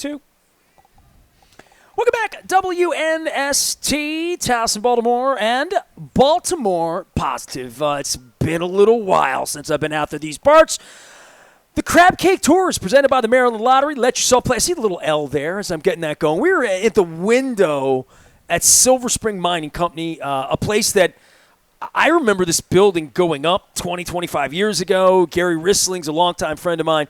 to. Welcome back, WNST, Towson, Baltimore, and Baltimore Positive. It's been a little while since I've been out to these parts. The Crab Cake Tour is presented by the Maryland Lottery. Let yourself play. I see the little L there as I'm getting that going. We were at the window at Silver Spring Mining Company, a place that I remember this building going up 20, 25 years ago. Gary Rissling's a longtime friend of mine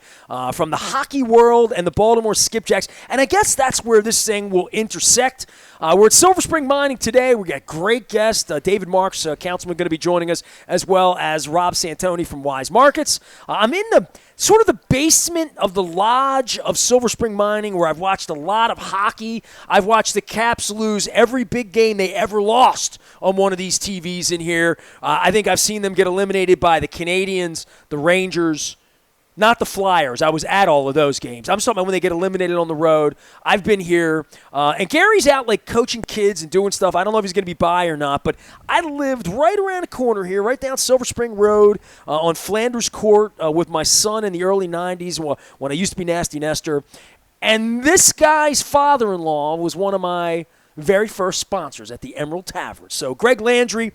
from the hockey world and the Baltimore Skipjacks. And I guess that's where this thing will intersect. We're at Silver Spring Mining today. We got great guests. David Marks, councilman, going to be joining us, as well as Rob Santoni from Wise Markets. I'm in the sort of the basement of the lodge of Silver Spring Mining, where I've watched a lot of hockey. I've watched the Caps lose every big game they ever lost on one of these TVs in here. I think I've seen them get eliminated by the Canadiens, the Rangers, not the Flyers. I was at all of those games. I'm talking about when they get eliminated on the road. I've been here. And Gary's out like coaching kids and doing stuff. I don't know if he's going to be by or not, but I lived right around the corner here, right down Silver Spring Road on Flanders Court with my son in the early 90s when I used to be Nasty Nestor. And this guy's father-in-law was one of my very first sponsors at the Emerald Tavern. So Gregg Landry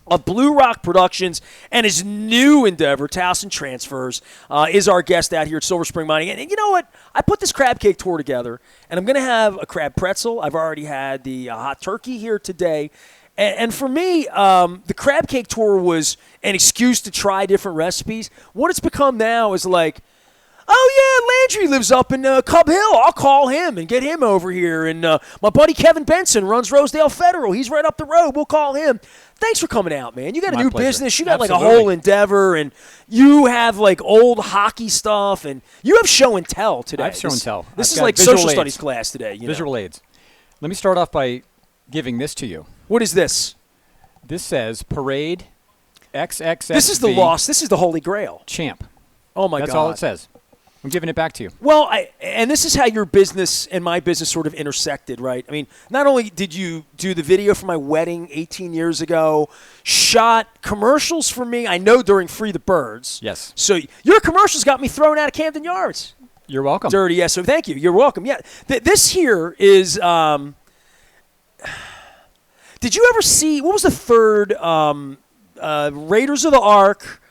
of Blue Rock Productions and his new endeavor, Towson Transfers, is our guest out here at Silver Spring Mining. And you know what? I put this crab cake tour together, and I'm going to have a crab pretzel. I've already had the hot turkey here today. And for me, the crab cake tour was an excuse to try different recipes. What it's become now is like, oh, yeah, Landry lives up in Cub Hill. I'll call him and get him over here. And my buddy Kevin Benson runs Rosedale Federal. He's right up the road. We'll call him. Thanks for coming out, man. You got a new business. You got like a whole endeavor, and you have like old hockey stuff, and you have show and tell today. I have show and tell. This is like social studies class today. Visual aids. Let me start off by giving this to you. What is this? This says Parade XXXV. This is the loss. This is the Holy Grail. Champ. Oh, my God. That's all it says. I'm giving it back to you. Well, and this is how your business and my business sort of intersected, right? I mean, not only did you do the video for my wedding 18 years ago, shot commercials for me, I know during Free the Birds. Yes. So your commercials got me thrown out of Camden Yards. You're welcome. Dirty, yes. So thank you. You're welcome. Yeah. This here is did you ever see, what was the third, Raiders of the Ark,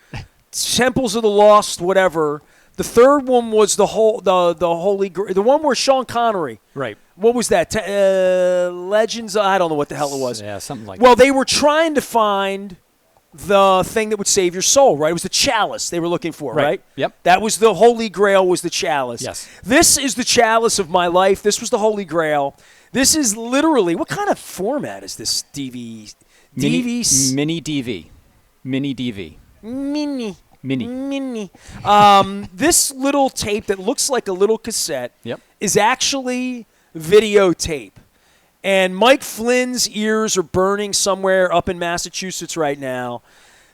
Temples of the Lost, whatever. The third one was the Holy Grail, the one where Sean Connery. Right. What was that? Legends? I don't know what the hell it was. Yeah, something like that. Well, they were trying to find the thing that would save your soul, right? It was the chalice they were looking for, right? Yep. That was the Holy Grail, was the chalice. Yes. This is the chalice of my life. This was the Holy Grail. This is literally, what kind of format is this DV? Mini DV. Mini. This little tape that looks like a little cassette Yep. is actually videotape. And Mike Flynn's ears are burning somewhere up in Massachusetts right now.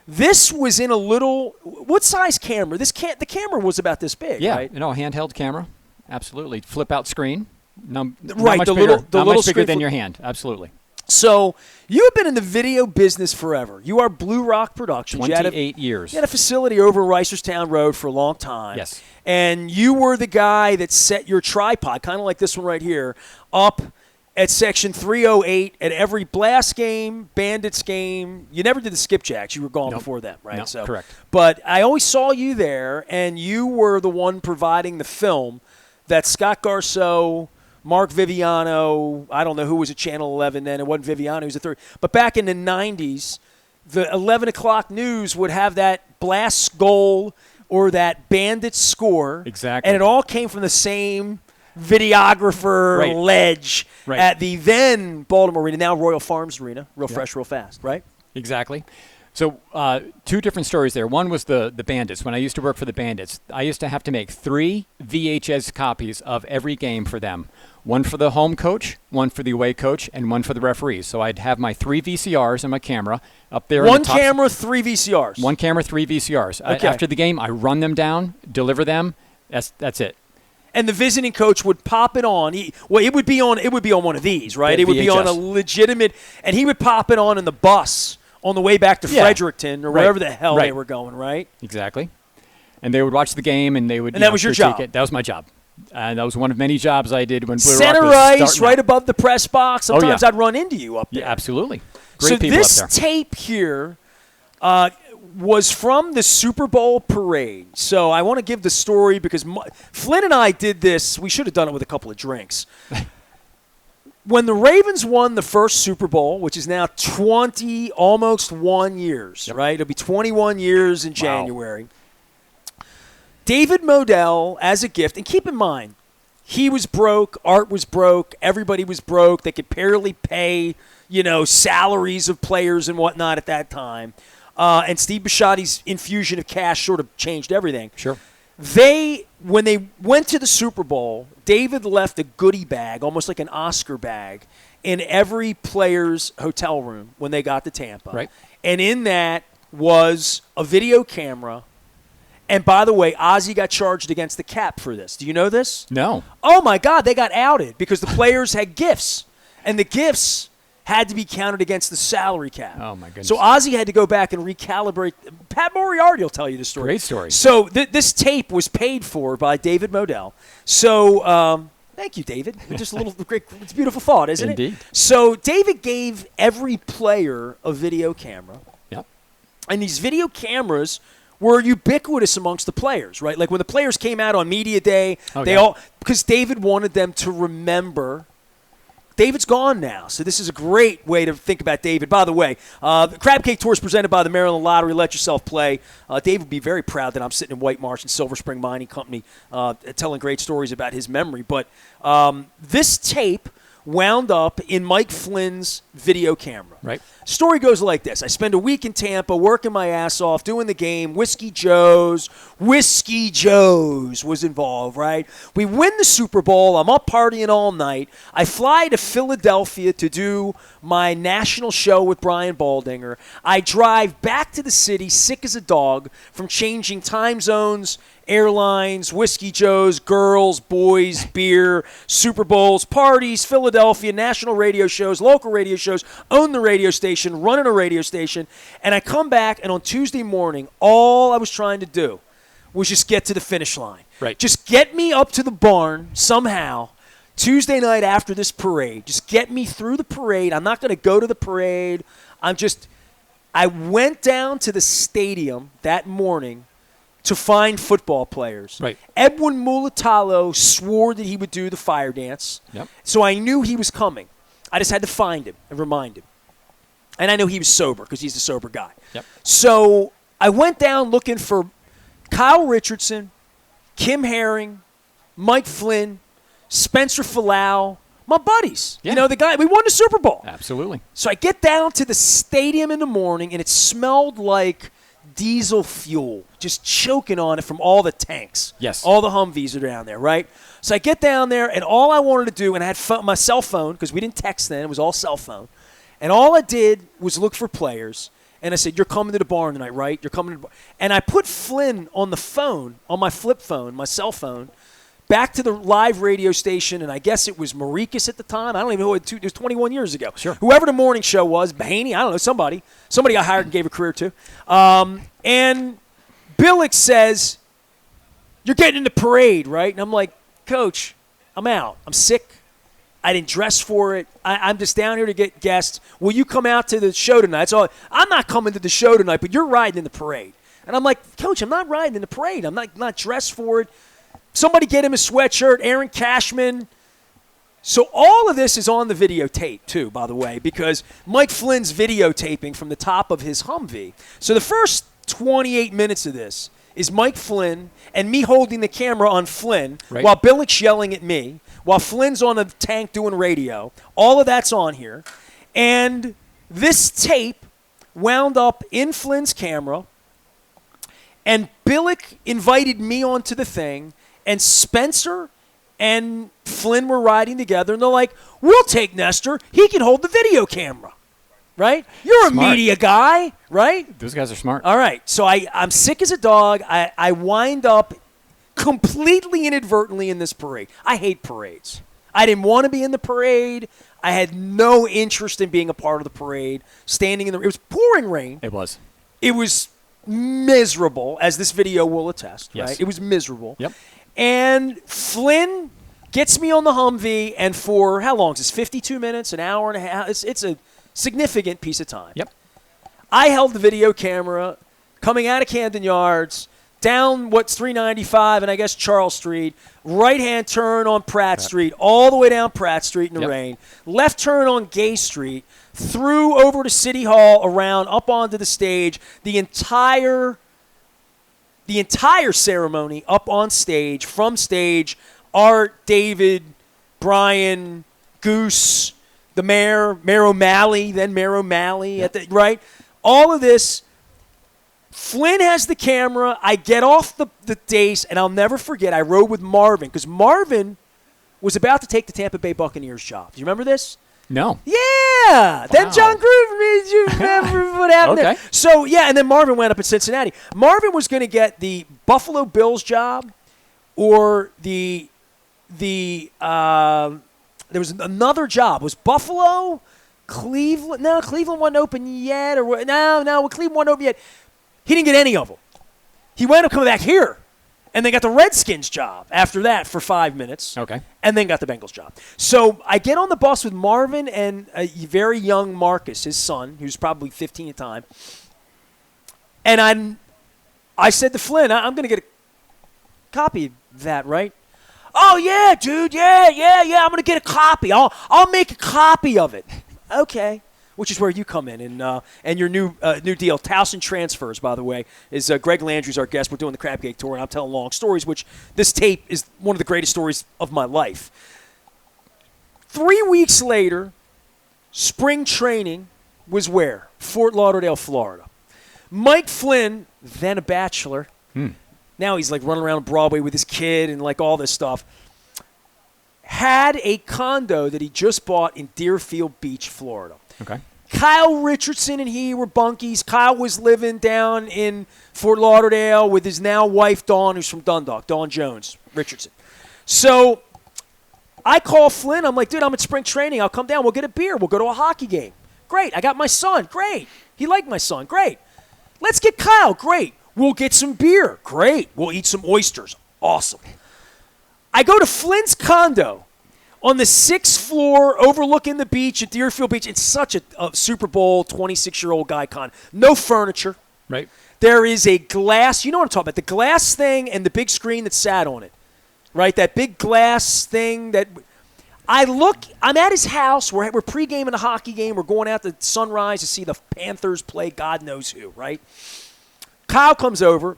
This was in a little, what size camera? The camera was about this big, right? Yeah, handheld camera. Absolutely. Flip out screen. Not Right, much the bigger, little not much screen bigger than your hand. Absolutely. So you have been in the video business forever. You are Blue Rock Productions. 28 years. You had a facility over Reisterstown Road for a long time. Yes. And you were the guy that set your tripod, kind of like this one right here, up at Section 308 at every Blast game, Bandits game. You never did the Skipjacks. You were gone before that, right? No, correct. But I always saw you there, and you were the one providing the film that Scott Garceau, Mark Viviano, I don't know who was at Channel 11 then. It wasn't Viviano. He was the third. But back in the 90s, the 11 o'clock news would have that Blast goal or that Bandit score. Exactly. And it all came from the same videographer ledge at the then Baltimore Arena, now Royal Farms Arena. Real fresh, real fast, right? Exactly. So two different stories there. One was the Bandits. When I used to work for the Bandits, I used to have to make 3 VHS copies of every game for them. One for the home coach, one for the away coach, and one for the referees. So I'd have my 3 VCRs and my camera up there. One camera, 3 VCRs. One camera, 3 VCRs. Okay. After the game, I run them down, deliver them. That's it. And the visiting coach would pop it on. It would be on one of these, right? The it would VHS. be on a legitimate, and he would pop it on in the bus on the way back to Fredericton or wherever the hell they were going, right? Exactly. And they would watch the game, and they would. And that was your job. That was my job. And that was one of many jobs I did when Blue Center Rock was ice, starting right out. above the press box. Sometimes yeah. I'd run into you up there. Yeah, absolutely. So Great people this up there. tape here was from the Super Bowl parade. So I want to give the story because Flynn and I did this. We should have done it with a couple of drinks. When the Ravens won the first Super Bowl, which is now 20, almost 1 years, Yep. right? It'll be 21 years in January. David Modell, as a gift, and keep in mind, he was broke, Art was broke, everybody was broke. They could barely pay, salaries of players and whatnot at that time. And Steve Bisciotti's infusion of cash sort of changed everything. Sure. When they went to the Super Bowl, David left a goodie bag, almost like an Oscar bag, in every player's hotel room when they got to Tampa. Right. And in that was a video camera. And by the way, Ozzie got charged against the cap for this. Do you know this? No. Oh, my God, they got outed because the players had gifts. And the gifts had to be counted against the salary cap. Oh, my goodness. So Ozzie had to go back and recalibrate. Pat Moriarty will tell you the story. Great story. So this tape was paid for by David Modell. So thank you, David. Just a little great. It's a beautiful thought, isn't Indeed. it? So David gave every player a video camera. Yep. And these video cameras were ubiquitous amongst the players, right? Like when the players came out on media day, because David wanted them to remember. David's gone now, so this is a great way to think about David. By the way, the Crab Cake Tour is presented by the Maryland Lottery. Let yourself play. Dave would be very proud that I'm sitting in White Marsh and Silver Spring Mining Company telling great stories about his memory. But this tape wound up in Mike Flynn's video camera. Right. Story goes like this. I spend a week in Tampa working my ass off, doing the game. Whiskey Joe's was involved, right? We win the Super Bowl. I'm up partying all night. I fly to Philadelphia to do my national show with Brian Baldinger. I drive back to the city sick as a dog from changing time zones, airlines, Whiskey Joe's, girls, boys, beer, Super Bowls, parties, Philadelphia, national radio shows, local radio shows, own the radio station, running a radio station, and I come back, and on Tuesday morning, all I was trying to do was just get to the finish line. Right. Just get me up to the barn somehow Tuesday night after this parade. Just get me through the parade. I'm not going to go to the parade. I went down to the stadium that morning to find football players. Right. Edwin Mulatalo swore that he would do the fire dance. Yep. So I knew he was coming. I just had to find him and remind him. And I knew he was sober because he's a sober guy. Yep. So I went down looking for Kyle Richardson, Kim Herring, Mike Flynn, Spencer Falau, my buddies. Yeah. The guy, we won the Super Bowl. Absolutely. So I get down to the stadium in the morning, and it smelled like diesel fuel, just choking on it from all the tanks. Yes. All the Humvees are down there, right? So I get down there, and all I wanted to do, and I had my cell phone, because we didn't text then, it was all cell phone, and all I did was look for players, and I said, you're coming to the barn tonight, right? You're coming to the barn. And I put Flynn on the phone, on my flip phone, my cell phone, back to the live radio station, and I guess it was Marikis at the time. I don't even know. It was 21 years ago. Sure. Whoever the morning show was, Mahaney, I don't know, somebody. Somebody I hired and gave a career to. And Billick says, you're getting in the parade, right? And I'm like, Coach, I'm out. I'm sick. I didn't dress for it. I'm just down here to get guests. Will you come out to the show tonight? So I'm not coming to the show tonight, but you're riding in the parade. And I'm like, Coach, I'm not riding in the parade. I'm not dressed for it. Somebody get him a sweatshirt, Aaron Cashman. So all of this is on the videotape, too, by the way, because Mike Flynn's videotaping from the top of his Humvee. So the first 28 minutes of this is Mike Flynn and me holding the camera on Flynn while Billick's yelling at me, while Flynn's on a tank doing radio. All of that's on here. And this tape wound up in Flynn's camera, and Billick invited me onto the thing, and Spencer and Flynn were riding together, and they're like, we'll take Nestor. He can hold the video camera, right? You're Smart. a media guy, right? Those guys are smart. All right, so I'm sick as a dog. I wind up completely inadvertently in this parade. I hate parades. I didn't want to be in the parade. I had no interest in being a part of the parade. Standing in it was pouring rain. It was. It was miserable, as this video will attest, Yes. right? It was miserable. Yep. And Flynn gets me on the Humvee, and for how long is this? 52 minutes, an hour and a half? It's a significant piece of time. Yep. I held the video camera coming out of Camden Yards, down what's 395 and I guess Charles Street, right-hand turn on Pratt Street, all the way down Pratt Street in the rain, left turn on Gay Street, through over to City Hall, around, up onto the stage, the entire ceremony up on stage, from stage, Art, David, Brian, Goose, the Mayor O'Malley, then Mayor O'Malley, right? All of this. Flynn has the camera. I get off the dais, and I'll never forget, I rode with Marvin, because Marvin was about to take the Tampa Bay Buccaneers job. Do you remember this? No. Yeah. Wow. Then John Gruden, you remember what happened there? So, yeah, and then Marvin went up in Cincinnati. Marvin was going to get the Buffalo Bills job, or there was another job. Was Buffalo, Cleveland? No, Cleveland wasn't open yet. Cleveland wasn't open yet. He didn't get any of them. He wound up coming back here, and they got the Redskins job after that for 5 minutes. Okay. And then got the Bengals job. So I get on the bus with Marvin and a very young Marcus, his son, who's probably 15 at the time. And I said to Flynn, I'm going to get a copy of that, right? Oh, yeah, dude, yeah, I'm going to get a copy. I'll make a copy of it. Okay. Which is where you come in, and your new deal. Towson Transfers, by the way, is Gregg Landry's our guest. We're doing the Crab Cake Tour, and I'm telling long stories, which this tape is one of the greatest stories of my life. 3 weeks later, spring training was where? Fort Lauderdale, Florida. Mike Flynn, then a bachelor, now he's like running around Broadway with his kid and like all this stuff, had a condo that he just bought in Deerfield Beach, Florida. Okay. Kyle Richardson and he were bunkies. Kyle was living down in Fort Lauderdale with his now wife, Dawn, who's from Dundalk, Dawn Jones Richardson. So I call Flynn. I'm like, dude, I'm at spring training. I'll come down. We'll get a beer. We'll go to a hockey game. Great. I got my son. Great. He liked my son. Great. Let's get Kyle. Great. We'll get some beer. Great. We'll eat some oysters. Awesome. I go to Flynn's condo on the 6th floor overlooking the beach at Deerfield Beach. It's such a Super Bowl 26-year-old guy con. No furniture. Right. There is a glass. You know what I'm talking about. The glass thing and the big screen that sat on it. Right? That big glass thing that I'm at his house. We're pre-gaming a hockey game. We're going out to Sunrise to see the Panthers play God knows who, right? Kyle comes over,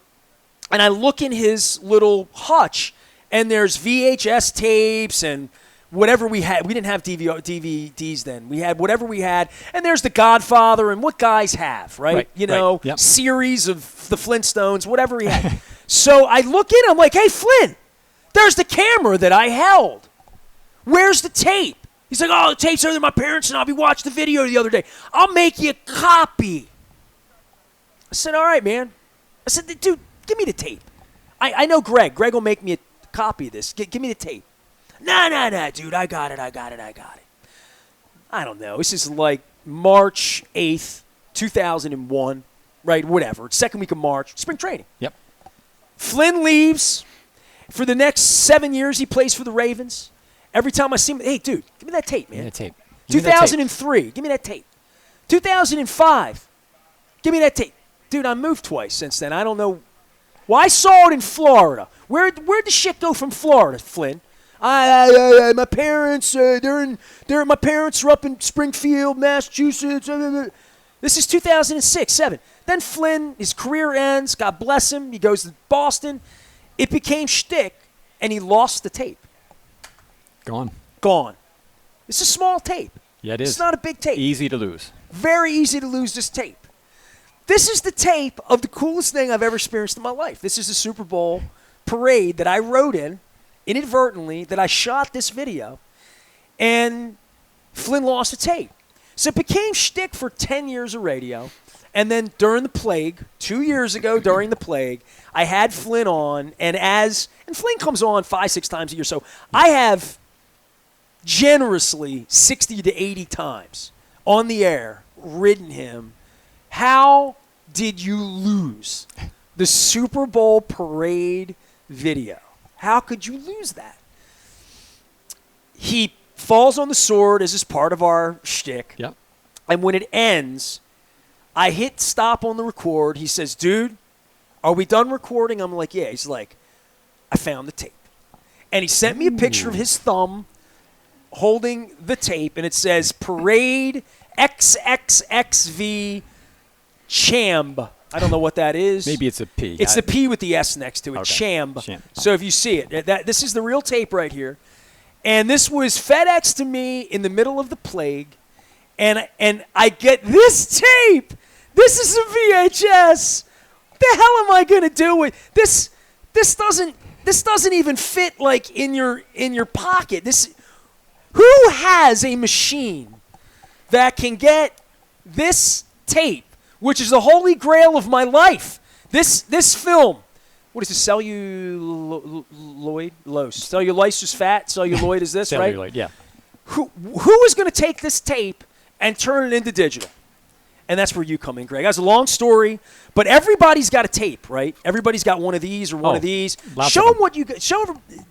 and I look in his little hutch, and there's VHS tapes and whatever we had. We didn't have DVDs then. We had whatever we had. And there's The Godfather and what guys have, right? Yep. Series of the Flintstones, whatever he had. So I look in, I'm like, hey, Flynn, there's the camera that I held. Where's the tape? He's like, oh, the tape's over there, my parents, and I'll be watching the video the other day. I'll make you a copy. I said, all right, man. I said, dude, give me the tape. I know Greg. Greg will make me a copy of this. Give me the tape. Nah, dude, I got it. I don't know. This is like March 8th, 2001, right? Whatever. It's second week of March. Spring training. Yep. Flynn leaves. For the next 7 years, he plays for the Ravens. Every time I see him, hey, dude, give me that tape, man. Give me that tape. 2003, give me that tape. 2005, give me that tape. Dude, I moved twice since then. I don't know. Well, I saw it in Florida. Where'd the shit go from Florida, Flynn? My parents, my parents are up in Springfield, Massachusetts. This is 2006, 7. Then Flynn, his career ends. God bless him. He goes to Boston. It became shtick, and he lost the tape. Gone. It's a small tape. Yeah, it is. It's not a big tape. Easy to lose. Very easy to lose this tape. This is the tape of the coolest thing I've ever experienced in my life. This is the Super Bowl parade that I rode in inadvertently, that I shot this video, and Flynn lost the tape. So it became shtick for 10 years of radio. And then during the plague, 2 years ago during the plague, I had Flynn on, and Flynn comes on 5-6 times a year. So I have generously 60 to 80 times on the air ridden him. How did you lose the Super Bowl parade video? How could you lose that? He falls on the sword as is part of our shtick. Yep. And when it ends, I hit stop on the record. He says, dude, are we done recording? I'm like, yeah. He's like, I found the tape. And he sent me a picture of his thumb holding the tape, and it says Parade XXXV Chamb. I don't know what that is. Maybe it's a P. It's the P with the S next to it, Okay. Chamb. So if you see it, this is the real tape right here. And this was FedEx to me in the middle of the plague. And I get this tape. This is a VHS. What the hell am I going to do with this? This doesn't even fit like in your pocket. Who has a machine that can get this tape, which is the holy grail of my life? This film. What is it? Celluloid is fat. Celluloid is this, right? Celluloid, yeah. Who is going to take this tape and turn it into digital? And that's where you come in, Greg. That's a long story, but everybody's got a tape, right? Everybody's got one of these or one of these. Show them what you got.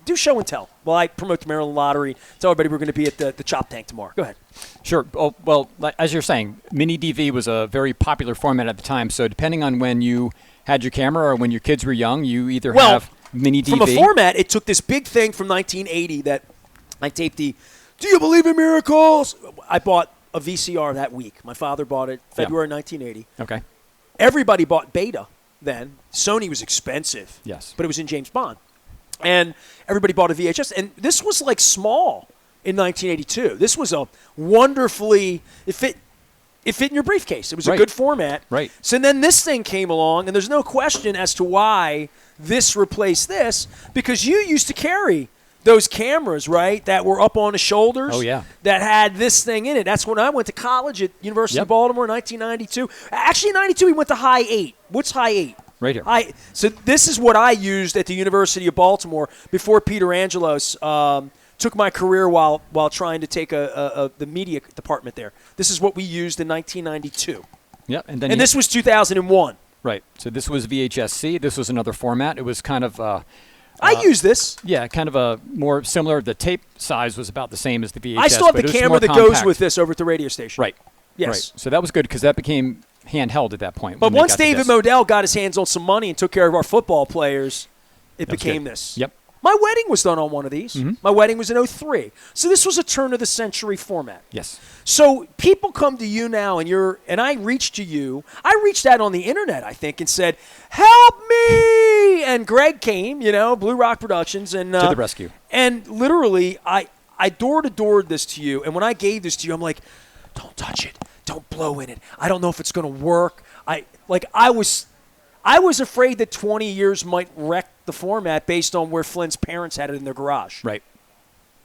Do show and tell. Well, I promote the Maryland Lottery. Tell everybody we're going to be at the Chop Tank tomorrow. Go ahead. Sure. Oh, well, as you're saying, mini DV was a very popular format at the time. So depending on when you had your camera or when your kids were young, you either have mini DV. From a format, it took this big thing from 1980 that I taped the Do You Believe in Miracles? I bought a VCR that week. My father bought it February 1980. Okay. Everybody bought Beta then. Sony was expensive. Yes. But it was in James Bond. And everybody bought a VHS. And this was like small in 1982. This was a wonderfully – it fit in your briefcase. It was a good format. Right. So then this thing came along, and there's no question as to why this replaced this, because you used to carry those cameras, right, that were up on the shoulders. Oh, yeah. That had this thing in it. That's when I went to college at University of Baltimore in 1992. Actually, in 92, we went to High 8. What's High 8? Right here. So this is what I used at the University of Baltimore before Peter Angelos took my career while trying to take the media department there. This is what we used in 1992. Yep. And this was 2001. Right. So this was VHS-C. This was another format. It was kind of I used this. Yeah, kind of a more similar. The tape size was about the same as the VHS. I still have the camera that compact. goes with this over at the radio station. Right. Yes. Right. So that was good because that became handheld at that point. But once David Modell got his hands on some money and took care of our football players, it became good. this. Yep. My wedding was done on one of these. Mm-hmm. My wedding was in 2003. So this was a turn-of-the-century format. Yes. So people come to you now, and I reached to you. I reached out on the internet, I think, and said, help me! And Greg came, Blue Rock Productions. And to the rescue. And literally, I door-to-doored this to you. And when I gave this to you, I'm like, don't touch it. Don't blow in it. I don't know if it's going to work. I was afraid that 20 years might wreck the format based on where Flynn's parents had it in their garage. Right.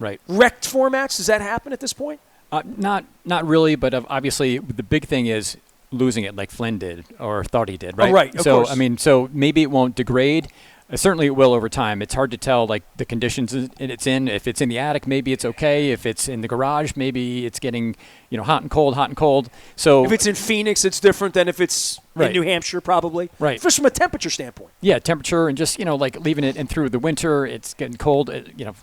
Wrecked formats, does that happen at this point? Not really, but obviously the big thing is losing it like Flynn did or thought he did, right? Oh, right, of course. So maybe it won't degrade. Certainly it will over time. It's hard to tell, like, the conditions it's in. If it's in the attic, maybe it's okay. If it's in the garage, maybe it's getting, hot and cold. So if it's in Phoenix, it's different than if it's in New Hampshire, probably. Right. Just from a temperature standpoint. Yeah, temperature and just, like leaving it in through the winter. It's getting cold,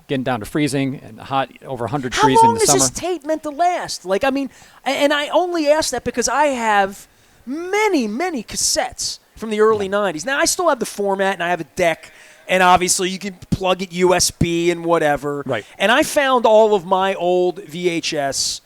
getting down to freezing and hot over 100 degrees in the summer. How long is this tape meant to last? And I only ask that because I have many, many cassettes from the early 90s. Now, I still have the format, and I have a deck, and obviously you can plug it USB and whatever. Right. And I found all of my old VHS.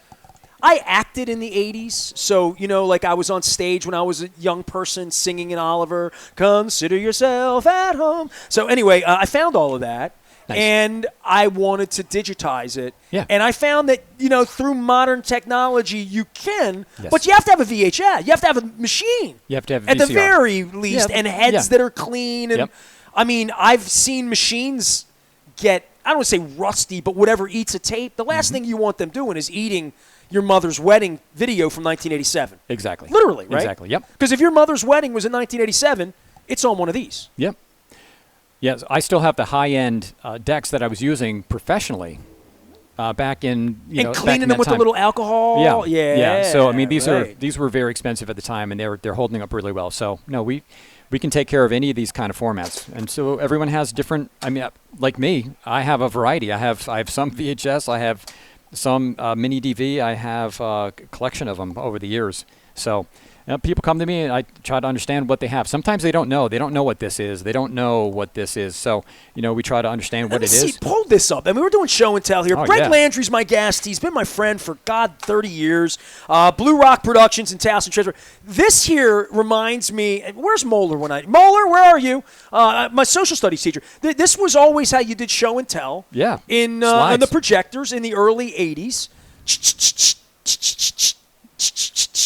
I acted in the 80s, so, I was on stage when I was a young person singing in Oliver, consider yourself at home. So anyway, I found all of that. Nice. And I wanted to digitize it. Yeah. And I found that, through modern technology, you can, Yes. but you have to have a VHS. You have to have a machine. You have to have At the VCR. very least, and heads that are clean. And Yep. I mean, I've seen machines get, I don't want to say rusty, but whatever eats a tape. The last thing you want them doing is eating your mother's wedding video from 1987. Exactly. Literally, right? Exactly, yep. Because if your mother's wedding was in 1987, it's on one of these. Yep. Yes, I still have the high-end decks that I was using professionally back in and back cleaning in them that with time. a little alcohol. Yeah. So I mean, these right. were very expensive at the time, and they're holding up really well. So no, we can take care of any of these kind of formats, and so everyone has different. I mean, like me, I have a variety. I have some VHS, I have some mini DV, I have a collection of them over the years. So. People come to me and I try to understand what they have. Sometimes they don't know. They don't know what this is. They don't know what this is. So, we try to understand what it is. Pull this up. I mean, we're doing show and tell here. Oh, Gregg yeah. Landry's my guest. He's been my friend for, 30 years. Blue Rock Productions and Towson Transfer. This here reminds me, where's Moeller Moeller, where are you? My social studies teacher. This was always how you did show and tell. Yeah. In the projectors in the early 80s.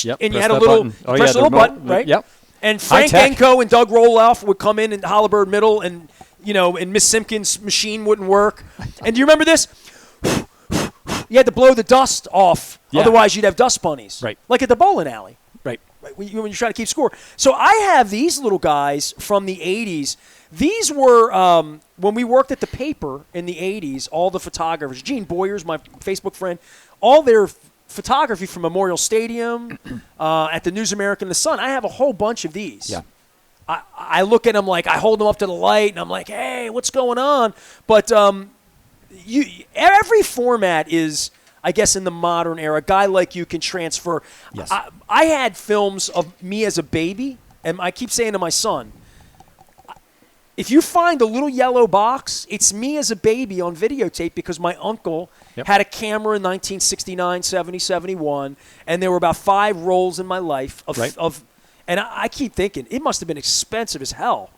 Yep, and you press had a that little, button. Oh, press yeah, a little the remote. button, right? Yep. And Frank High-tech. Enko and Doug Roloff would come in Hollabird Middle, and and Miss Simpkins' machine wouldn't work. And do you remember this? You had to blow the dust off, otherwise you'd have dust bunnies. Right. Like at the bowling alley. Right. When you're trying to keep score. So I have these little guys from the 80s. These were, when we worked at the paper in the 80s, all the photographers, Gene Boyers, my Facebook friend, all their photography from Memorial Stadium, at the News American, the Sun. I have a whole bunch of these. Yeah. I look at them like, I hold them up to the light, and I'm like, hey, what's going on? But every format is, I guess, in the modern era, a guy like you can transfer. Yes. I had films of me as a baby, and I keep saying to my son, if you find a little yellow box, it's me as a baby on videotape because my uncle had a camera in 1969, 70, 71, and there were about 5 rolls in my life of and I keep thinking, it must have been expensive as hell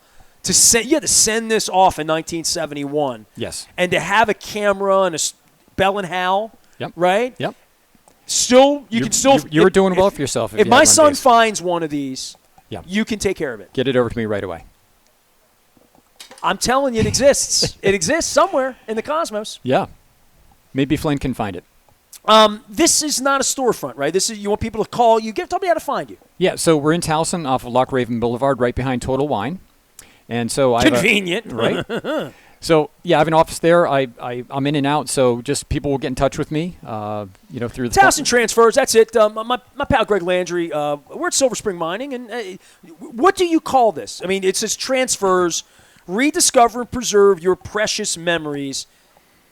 to send. You had to send this off in 1971. Yes. And to have a camera and a Bell and Howell, right? Yep. Still, you can still. You were doing well for yourself. If my son finds one of these, you can take care of it. Get it over to me right away. I'm telling you, it exists. It exists somewhere in the cosmos. Yeah. Maybe Flynn can find it. This is not a storefront, right? This is, you want people to call you. Tell me how to find you. Yeah, so we're in Towson off of Loch Raven Boulevard, right behind Total Wine. And so I Convenient. Right. So, I have an office there. I'm in and out, so just people will get in touch with me, through the Towson Transfers, that's it. My pal Gregg Landry, we're at Silver Spring Mining. And what do you call this? I mean, it says transfers, rediscover and preserve your precious memories.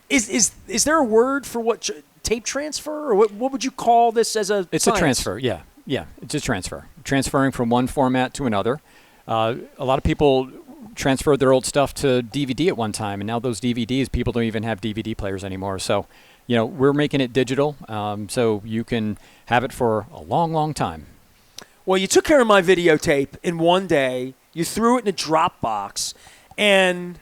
Is there a word for what tape transfer, or what would you call this as a It's science? a transfer, yeah. It's a transfer. Transferring from one format to another. A lot of people transferred their old stuff to DVD at one time, and now those DVDs, people don't even have DVD players anymore. So, we're making it digital, so you can have it for a long, long time. Well, you took care of my videotape in one day. You threw it in a Dropbox, and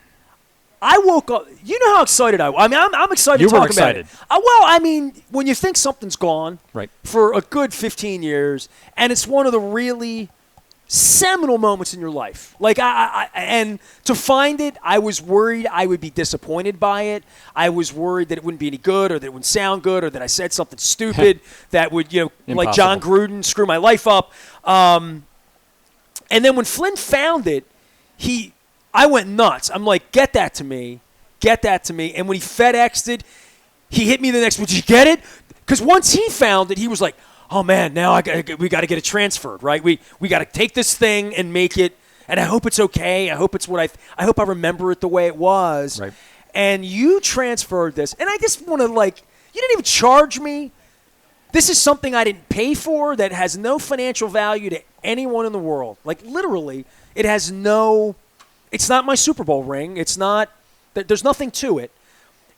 I woke up. You know how excited I was. I mean, I'm excited You to were talk excited. about it. Well, I mean, when you think something's gone Right. for a good 15 years, and it's one of the really seminal moments in your life. Like, and to find it, I was worried I would be disappointed by it. I was worried that it wouldn't be any good, or that it wouldn't sound good, or that I said something stupid that would, like John Gruden, screw my life up. And then when Flynn found it, I went nuts. I'm like, get that to me. And when he FedExed it, he hit me the next, did you get it? Because once he found it, he was like, oh man, now we got to get it transferred, right? We got to take this thing and make it, and I hope it's okay. I hope it's I hope I remember it the way it was. Right. And you transferred this, and I just want to you didn't even charge me. This is something I didn't pay for that has no financial value to anyone in the world. Like, literally, it has no, it's not my Super Bowl ring. It's not, there's nothing to it.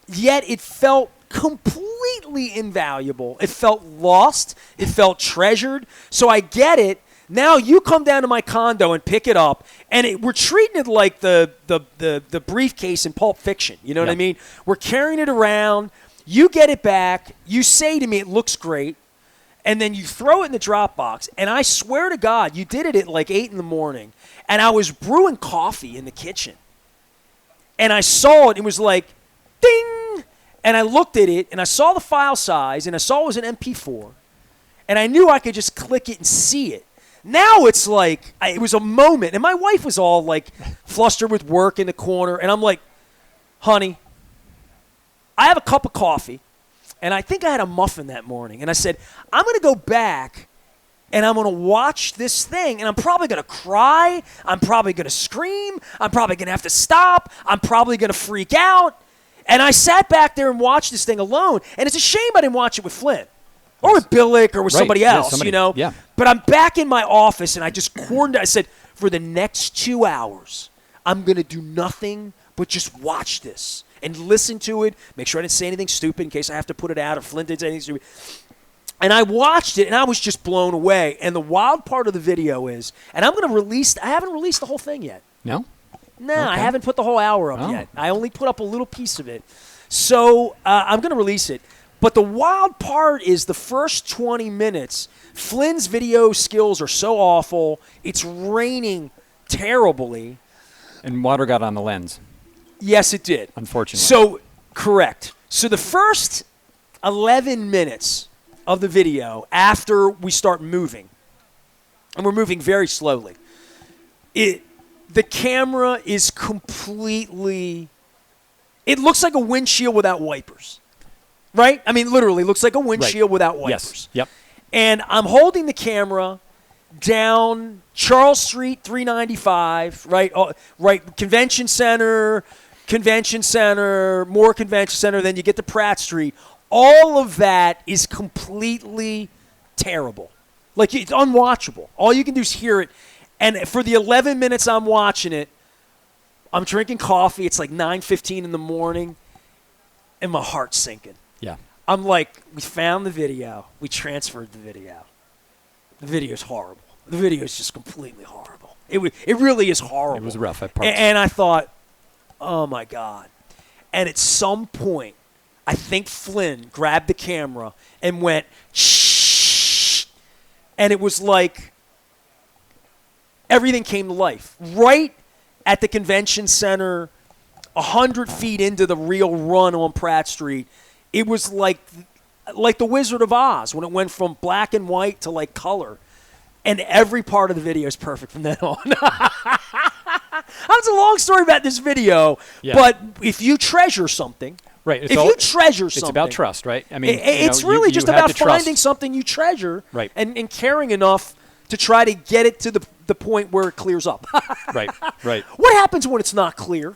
Yet it felt completely invaluable. It felt lost. It felt treasured. So I get it. Now you come down to my condo and pick it up, and we're treating it like the briefcase in Pulp Fiction. You know what I mean? We're carrying it around. You get it back. You say to me, it looks great. And then you throw it in the Dropbox. And I swear to God, you did it at like 8 in the morning. And I was brewing coffee in the kitchen. And I saw it. It was like, ding. And I looked at it, and I saw the file size, and I saw it was an MP4. And I knew I could just click it and see it. Now it's like, it was a moment. And my wife was all like flustered with work in the corner. And I'm like, honey, I have a cup of coffee. And I think I had a muffin that morning. And I said, I'm going to go back and I'm going to watch this thing. And I'm probably going to cry. I'm probably going to scream. I'm probably going to have to stop. I'm probably going to freak out. And I sat back there and watched this thing alone. And it's a shame I didn't watch it with Flynn. Or with Billick or with somebody else, you know. Yeah. But I'm back in my office, and I just I said, for the next 2 hours, I'm going to do nothing but just watch this and listen to it, make sure I didn't say anything stupid in case I have to put it out or Flynn didn't say anything stupid. And I watched it, and I was just blown away. And the wild part of the video is, and I'm going to release, I haven't released the whole thing yet. No? No, Okay. I haven't put the whole hour up yet. I only put up a little piece of it. So I'm going to release it. But the wild part is the first 20 minutes, Flynn's video skills are so awful. It's raining terribly. And water got on the lens, Yes, it did. unfortunately. So, correct. So the first 11 minutes of the video after we start moving, and we're moving very slowly, the camera is completely, it looks like a windshield without wipers. Right? I mean, literally, looks like a windshield without wipers. Yes. Yep. And I'm holding the camera down Charles Street, 395, right? Right, Convention Center, more Convention Center, then you get to Pratt Street. All of that is completely terrible. Like, it's unwatchable. All you can do is hear it. And for the 11 minutes I'm watching it, I'm drinking coffee. It's like 9:15 in the morning, and my heart's sinking. Yeah. I'm like, we found the video. We transferred the video. The video's horrible. The video is just completely horrible. It really is horrible. It was rough at parts. And I thought, oh, my God. And at some point, I think Flynn grabbed the camera and went, shh. And it was like everything came to life. Right at the convention center, 100 feet into the real run on Pratt Street, it was like the Wizard of Oz when it went from black and white to like color. And every part of the video is perfect from then on. That's a long story about this video, but if you treasure something, right. if you treasure something. It's about trust, right? I mean, it's really you just have about to trust. finding something you treasure Right. and caring enough to try to get it to the point where it clears up. Right. What happens when it's not clear?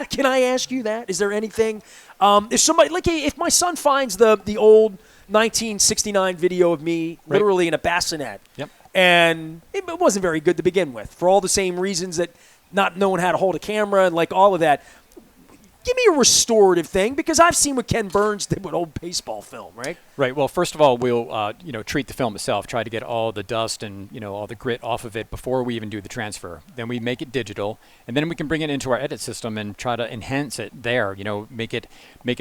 Can I ask you that? Is there anything? If somebody, like, if my son finds the old 1969 video of me literally in a bassinet, Yep. and it wasn't very good to begin with, for all the same reasons that not knowing how to hold a camera and like all of that. Give me a restorative thing, because I've seen what Ken Burns did with old baseball film, right? Right. Well, first of all, we'll treat the film itself, try to get all the dust and all the grit off of it before we even do the transfer. Then we make it digital, and then we can bring it into our edit system and try to enhance it there. Make it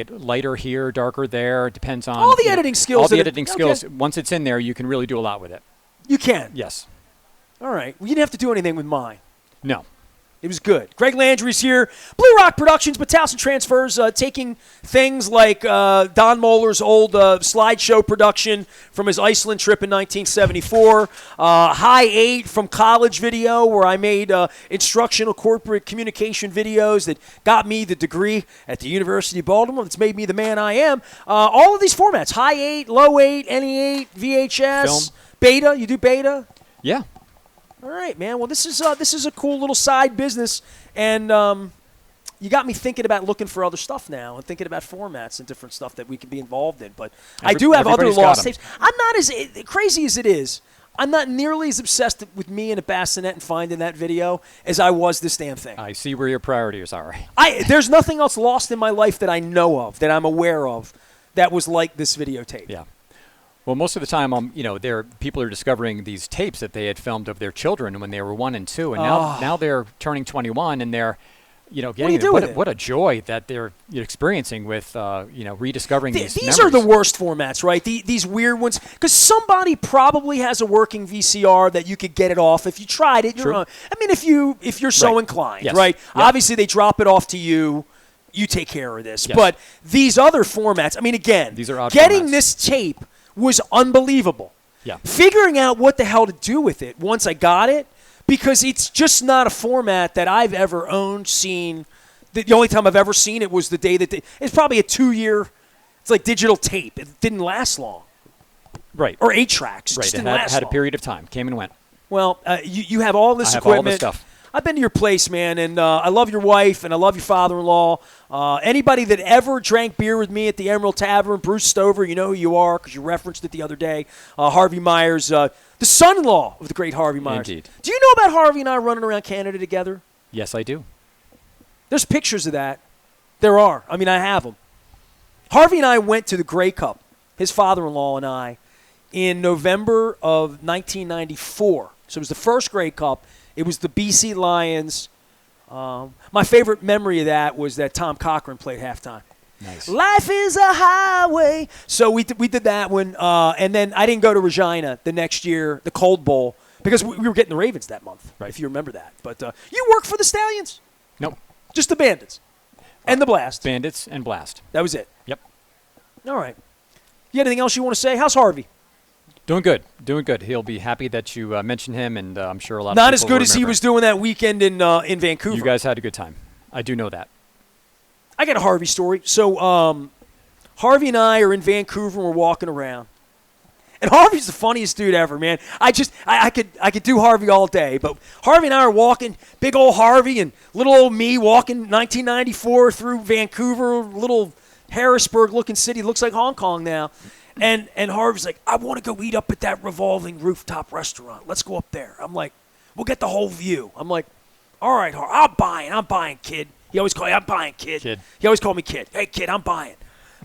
lighter here, darker there. It depends on All the editing skills. All the editing skills. Once it's in there, you can really do a lot with it. You can. Yes. All right. Well, you didn't have to do anything with mine. No. It was good. Gregg Landry's here. Blue Rock Productions, but Towson Transfers, taking things like Don Moeller's old slideshow production from his Iceland trip in 1974, High 8 from college video, where I made instructional corporate communication videos that got me the degree at the University of Baltimore that's made me the man I am. All of these formats, High 8, Low 8, NE8, VHS, Film. Beta. You do Beta? Yeah. All right, man. Well, this is a cool little side business, and you got me thinking about looking for other stuff now and thinking about formats and different stuff that we can be involved in. But I do have other everybody's got lost 'em. tapes. I'm not as crazy as it is. I'm not nearly as obsessed with me in a bassinet and finding that video as I was this damn thing. I see where your priorities are. There's nothing else lost in my life that I know of, that I'm aware of, that was like this videotape. Yeah. Well, most of the time, people are discovering these tapes that they had filmed of their children when they were 1 and 2, and now they're turning 21, and they're, getting what a joy that they're experiencing with, rediscovering these These memories. are the worst formats, right? These weird ones, because somebody probably has a working VCR that you could get it off if you tried it. True. I mean, if you're so inclined, Yes. right? Yep. Obviously, they drop it off to you. You take care of this. Yes. But these other formats, I mean, again, These are odd getting formats. this tape was unbelievable. Yeah. Figuring out what the hell to do with it once I got it, because it's just not a format that I've ever owned, seen. The only time I've ever seen it was the day that it's probably a 2-year. It's like digital tape. It didn't last long. Right. Or 8 tracks. It Right. just It didn't last had a long. period of time. Came and went. Well, you have all this I have all equipment. the stuff. I've been to your place, man, and I love your wife, and I love your father-in-law. Anybody that ever drank beer with me at the Emerald Tavern, Bruce Stover, you know who you are because you referenced it the other day. Harvey Myers, the son-in-law of the great Harvey Myers. Indeed. Do you know about Harvey and I running around Canada together? Yes, I do. There's pictures of that. There are. I mean, I have them. Harvey and I went to the Grey Cup, his father-in-law and I, in November of 1994. So it was the first Grey Cup. It was the BC Lions. My favorite memory of that was that Tom Cochran played halftime. Nice. Life is a highway. So we did that one. And then I didn't go to Regina the next year, the Cold Bowl, because we were getting the Ravens that month, Right. if you remember that. But you worked for the Stallions? Nope. Just the Bandits. And the Blast. Bandits and Blast. That was it. Yep. All right. You got anything else you want to say? How's Harvey? Doing good. Doing good. He'll be happy that you mentioned him, and I'm sure a lot of people Not as good will as he remember was doing that weekend in Vancouver. You guys had a good time. I do know that. I got a Harvey story. So Harvey and I are in Vancouver and we're walking around. And Harvey's the funniest dude ever, man. I could do Harvey all day. But Harvey and I are walking, big old Harvey and little old me walking 1994 through Vancouver, little Harrisburg-looking city. Looks like Hong Kong now. And Harvey's like, I want to go eat up at that revolving rooftop restaurant. Let's go up there. I'm like, we'll get the whole view. I'm like, all right, I'm buying, kid. He always called me, I'm buying, kid. He always called me kid. Hey, kid, I'm buying.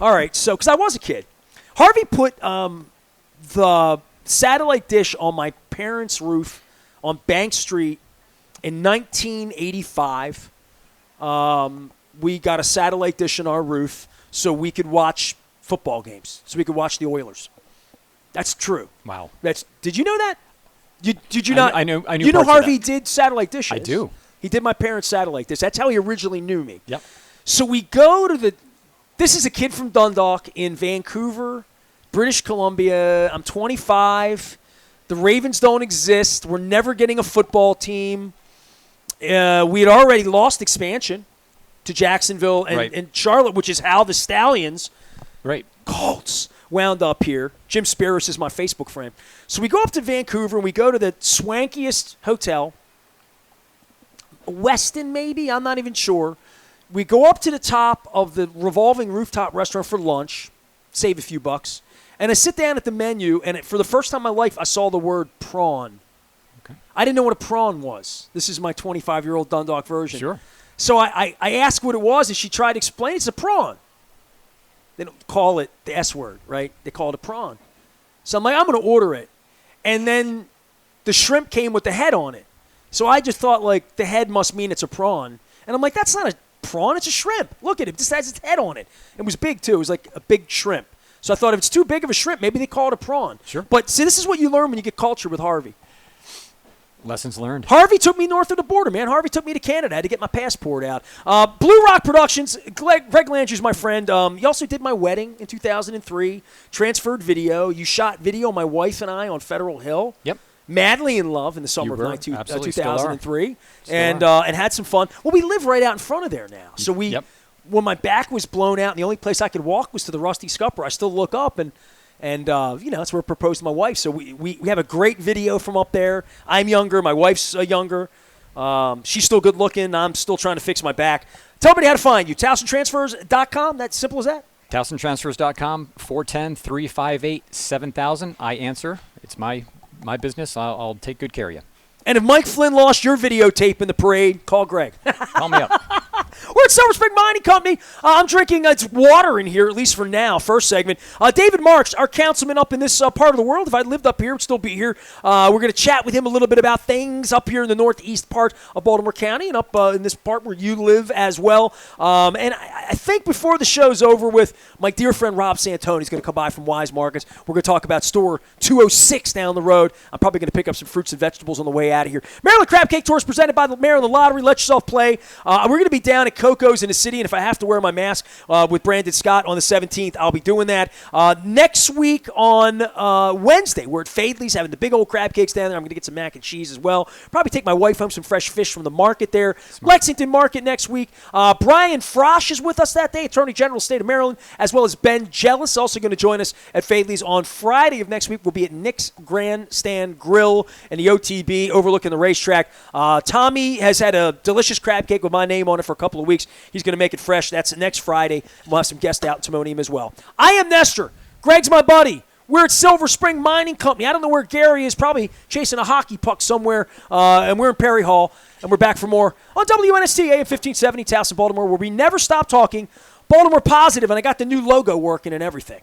All right, so, because I was a kid. Harvey put the satellite dish on my parents' roof on Bank Street in 1985. We got a satellite dish on our roof so we could watch football games, so we could watch the Oilers. That's true. Wow. Did you know that? Did you not? I knew. You know parts of Harvey that. did satellite dishes. I do. He did my parents' satellite dish. That's how he originally knew me. Yep. So we go to this is a kid from Dundalk in Vancouver, British Columbia. I'm 25. The Ravens don't exist. We're never getting a football team. We had already lost expansion to Jacksonville and Charlotte, which is how the Stallions, Colts, wound up here. Jim Spiris is my Facebook friend. So we go up to Vancouver and we go to the swankiest hotel, Westin maybe, I'm not even sure. We go up to the top of the revolving rooftop restaurant for lunch, save a few bucks, and I sit down at the menu, and for the first time in my life, I saw the word prawn. Okay. I didn't know what a prawn was. This is my 25-year-old Dundalk version. Sure. So I asked what it was, and she tried to explain. It's a prawn. They don't call it the S word, right? They call it a prawn. So I'm like, I'm going to order it. And then the shrimp came with the head on it. So I just thought, like, the head must mean it's a prawn. And I'm like, that's not a prawn, it's a shrimp. Look at it. It just has its head on it. It was big, too. It was like a big shrimp. So I thought if it's too big of a shrimp, maybe they call it a prawn. Sure. But see, this is what you learn when you get culture with Harvey. Lessons learned. Harvey took me north of the border, man. Harvey took me to Canada. I had to get my passport out. Blue Rock Productions, Gregg Landry is my friend. He also did my wedding in 2003, transferred video. You shot video of my wife and I on Federal Hill. Yep. Madly in love in the summer of Absolutely. 2003. Still and had some fun. Well, we live right out in front of there now. So when my back was blown out and the only place I could walk was to the Rusty Scupper, I still look up and that's where I proposed to my wife. So we have a great video from up there. I'm younger. My wife's younger. She's still good looking. I'm still trying to fix my back. Tell everybody how to find you. TowsonTransfers.com. That's simple as that. TowsonTransfers.com, 410-358-7000. I answer. It's my business. I'll take good care of you. And if Mike Flynn lost your videotape in the parade, call Greg. Call me up. We're at Silver Spring Mining Company. I'm drinking it's water in here, at least for now, first segment. David Marks, our councilman up in this part of the world. If I lived up here, would still be here. We're going to chat with him a little bit about things up here in the northeast part of Baltimore County and up in this part where you live as well. And I think before the show's over with, my dear friend Rob Santoni is going to come by from Wise Markets. We're going to talk about store 206 down the road. I'm probably going to pick up some fruits and vegetables on the way out of here. Maryland Crab Cake Tour is presented by the Maryland Lottery. Let yourself play. We're going to be down at Coco's in the city and if I have to wear my mask with Brandon Scott on the 17th, I'll be doing that. Next week on Wednesday, we're at Fadley's having the big old crab cakes down there. I'm going to get some mac and cheese as well. Probably take my wife home some fresh fish from the market there. Smart. Lexington Market next week. Brian Frosch is with us that day, Attorney General, State of Maryland, as well as Ben Jealous, also going to join us at Fadley's on Friday of next week. We'll be at Nick's Grandstand Grill and the OTB overlooking the racetrack. Tommy has had a delicious crab cake with my name on it for a couple of weeks. He's going to make it fresh. That's next Friday. We'll have some guests out in Timonium as well. I am Nestor. Gregg's my buddy. We're at Silver Spring Mining Company. I don't know where Gary is, probably chasing a hockey puck somewhere, and we're in Perry Hall, and we're back for more on WNST AM 1570, Towson, Baltimore, where we never stop talking Baltimore positive, and I got the new logo working and everything.